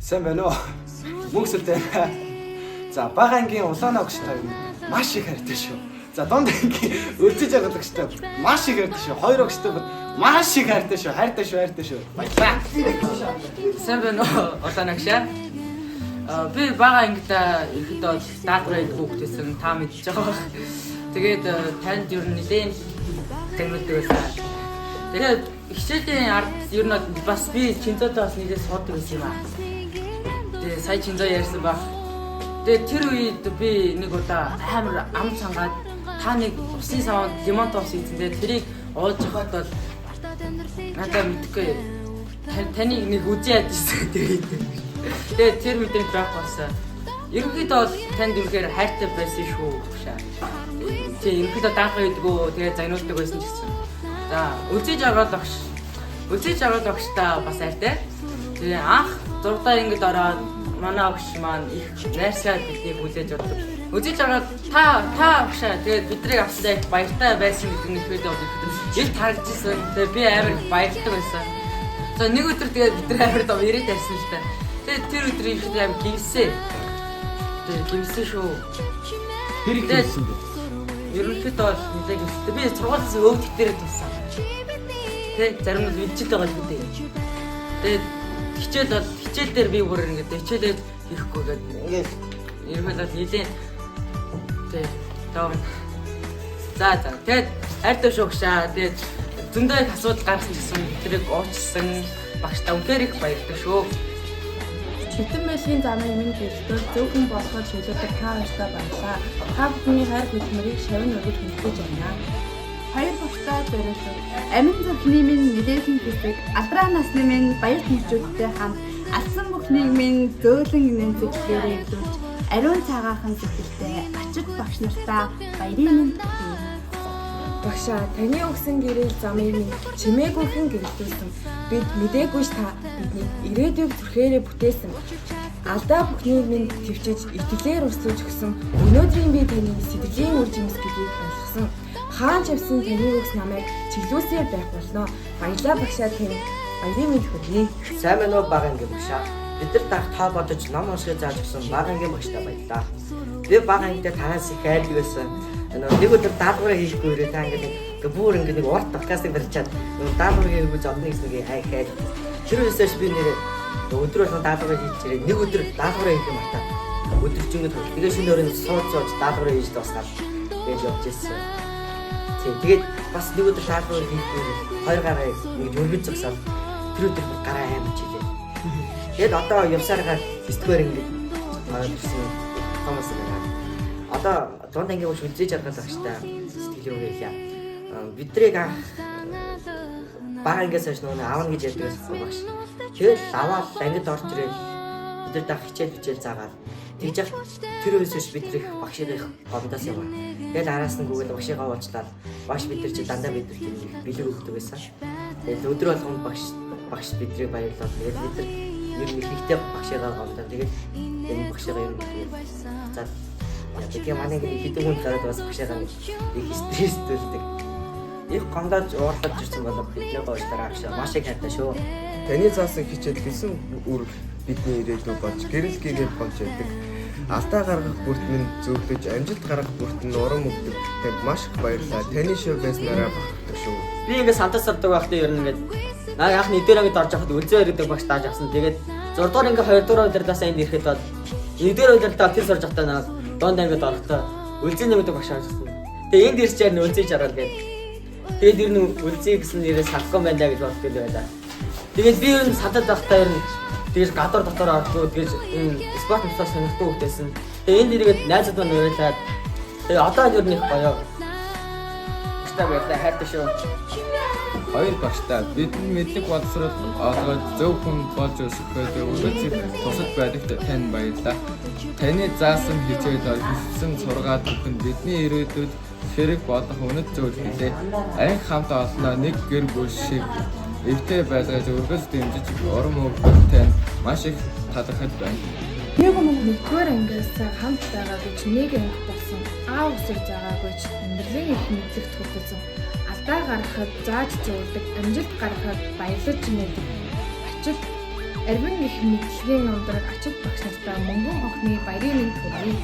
Сайн байна уу? Мөнгөсөлтэй. За бага ангийн улаан огчтой маш их хайртай шүү. За дунд ангийн өлзөж байгаа огчтой маш их хайртай шүү. Хоёр огчтой маш их хайртай шүү. Хайртай шүү. Баярлалаа. Сайн байна уу? Улаан огшаа. Би бага ангидаа ихэд даатгал хүүхдээсэн та мэдж байгаа. Тэгээд танд ер нь нэлээд танилцдаг байсан. Тэгээд хичээлийн ард ер нь бас би чинзоотой бас нэлээд суудаг байсан юм аа. Тэгээд сая чинзоо ярьсан баг. Тэгээд тэр үед би нэг удаа амар ам цангаад та нэг усын савд лимон тоос ийцэндээ тэрийг ууж явахад бол надад мэдгүй таныг нэг үзий ядчихсан тэгээд тэр мэдэн драп болсон. Ерөнхийдөө бол танд үнэхээр хайртай байсан шүү шаа. Тэг ерөнхийдөө даахаа идэггүй тэгээд загнуулдаг байсан ч гэсэн. За үзэж байгаа огштой бас хайртай. Тэгээ анх 6 дахь ангид ороод манай огш маань их найрсаад биднийг хүлээж авдаг. Үзэж байгаа та огшаа тэгээд биднийг авсандаа их баяртай байсан гэдэг нь ихэд бол ил тарагдчихсан. Тэгээ би амар баяртай байсан. За нэг өдөр тэгээд бид амар доо ирээд тарьсан л та. Тэгээд тэр өдөр ихэд амар гимсэн. Тэгээд гимсэн шүү. Хэрэг хийсэн бэ? Ерөнхийдөө бол нэлээд гимсэн. Би сургуулиас өвдөх дээр туссан. Тэгээд зарим нь мэдчихэд байгаа л үү. Тэгээд хичээл дээр би бүр ингээд хичээлээд хийхгүй ингээд ерөнхийдөө нэлээд тэгээд тав. За тэгээд хайртай шүү гшаа. Тэгээд зөндөө их асуудал гарсан гэсэн тэрийг уучсан багштай үнээр их баярлалаа шүү. Читэн байлгийн замын минь хэлбэл зөвхөн болоход чөлөөтэй та хоёртай баярлалаа. Та бүхний хайр хөдөлмөрийг шавн өгөж хүндэж байна. Хоёр багштай зориулсан. Амин зүрхний минь мэдээллийн хэсэг алдраа насны минь баяр тэмцүүдтэй хамт алсан бүхнийг минь зөөлөн нэмзэглээрээ илүүж ариун цагаахан сэтгэлтэй ачид багш нартаа баярын минь Багшаа таны өгсөн гэрэл замыг минь чимээгүйхэн гэрэлтүүлсэн. Бид мэдээгүй та бидний ирээдүйг зүрхээрээ бүтээсэн. Алдаа бүхнийг минь твчиж итгэлээр урсгаж өгсөн. Өнөөдрийн би таны сэтгэлийн үр жимс гэдгийг ойлгосон. Хаан чавсан таны өгс намайг чиглүүлсээр байх болно. Баялаа багшаа тань баярын минь хүргэе. Сайн байна уу бага ангийн багшаа. Бид нар дах та бодож ном уншиж зааж өгсөн бага ангийн багштай баярлалаа. Би бага ангид танаас их айдаг байсан. Нэг өдөр даалгавраа хийхгүй ирээ та ингээд бүр ингээд нэг урт подкастыг барьчаад даалгавраа хийхгүй зодно гэснийг хайх. Тэр үсээс би нэр өдөр болгон даалгавраа хийж ирээ. Нэг өдөр даалгавраа хийх юм атаа. Өдөржингөд тэгээ шинэ өрөөнд сууж даалгавраа хийж дуусгаад гэж явж ирсэн. Тэгээд бас нэг өдөр даалгавраа хийхгүй хоёр гараа ингэж өргөж зогсоод тэр өдөр гараа аймаг чилээ. Тэгээд одоо явсараа фестивал ингээд ороод ирсэн Томас байна. Одоо дунд ангийн ууш үлзээж байгаа багштай сэтгэл рүү хэлье. Бидрийг бага ангиас хойш нөгөө аавна гэж ярьдаг байсан багш. Тэгээд аваад ангид орж ирэл бид нар дах хичээл заагаад тэгж яах тэр үеэс бидрийг багшийг гомдоос юм. Тэгээд араас нь гүгэл багшийг уучлаад багш бид нар чи дандаа бидрийг бэлэг өгдөг байсан. Тэгээд өдөр болгонд багш бидрийг баярлуулаад тэгээд бид нар ер нь ихтэй багшийг гомдоо. Тэгээд энэ багшийг ер нь за тэгээ манай ингээд хэдэн хүн гараад бас багшаагаа их стресстэй. Их гомдож уурлаж ирсэн болов бидний гоочлаараа агшаа маш их хайртай шүү. Таны заасан хичээл гэсэн үр бидний ирээдүй болж гэрэл гээгээд болж байдаг. Алдаа гаргах бүрт минь зөвлөж амжилт гаргах бүрт нь урам өгдөг. Танд маш их баярлалаа. Таны шоу байснараа бахархдаг шүү. Би ингээд сантас авдаг байхдаа ер нь ингээд анх нэгдүгээр ангид орж явахад үлзээ ирдэг багш тааж авсан. Тэгээд 6 дугаар анги 2 дугаар удирлаас энд ирэхэд бол нэгдүгээр удирлаа тэр сурж явахдаа наа донд ангид орохдоо үлзээ нэмдэг багш авсан. Тэгээд энд ирж чаар нь үлзээ жаргал гээд. Тэгээд ер нь үлзээ гэсэн нэрээ салахгүй байна гэж боддог байлаа. Тэгээд би ер нь садад байхдаа ер нь тэгж гадуур дотор ордгоо тэгж спорт мөсөө сонирхдаг хөлтэйсэн. Тэгээд энд ирээд найзууд маань уриалаад тэгээд одоо ер нь их гоё. Баяртай баярлалаа хайртай шүү. Хоёр багштай бидний мэдлэг боловсрол олгоод зөв хүн болж өсөхөд өрөөцөг тусад байдагт тань баярлалаа. Таны заасан хичээл хийсэн сургаад бүхэнд бидний ирээдүйд хэрэг болох үнэт зүйл хэлээ. Анги хамт олноо нэг гэр бүл шиг эвтэй байлгаж өргөс дэмжиж урам өгөх тань маш их талархаж байна. Нэг өмнө нэгдүгээр ангиас хамт байгаа гэж нэг анги болсон. Аав усыг заагаагүй ч амьдралын их мэдлэгт хүрсэн. Алдаа гаргахад зааж зурдаг, амжилт гаргахад баярлаж нээдэг. Ачил Арвин гэх мэдлэгийн номдрог ачиг багш нартаа мөнгөн хонхны баярын мэнд хүргэе.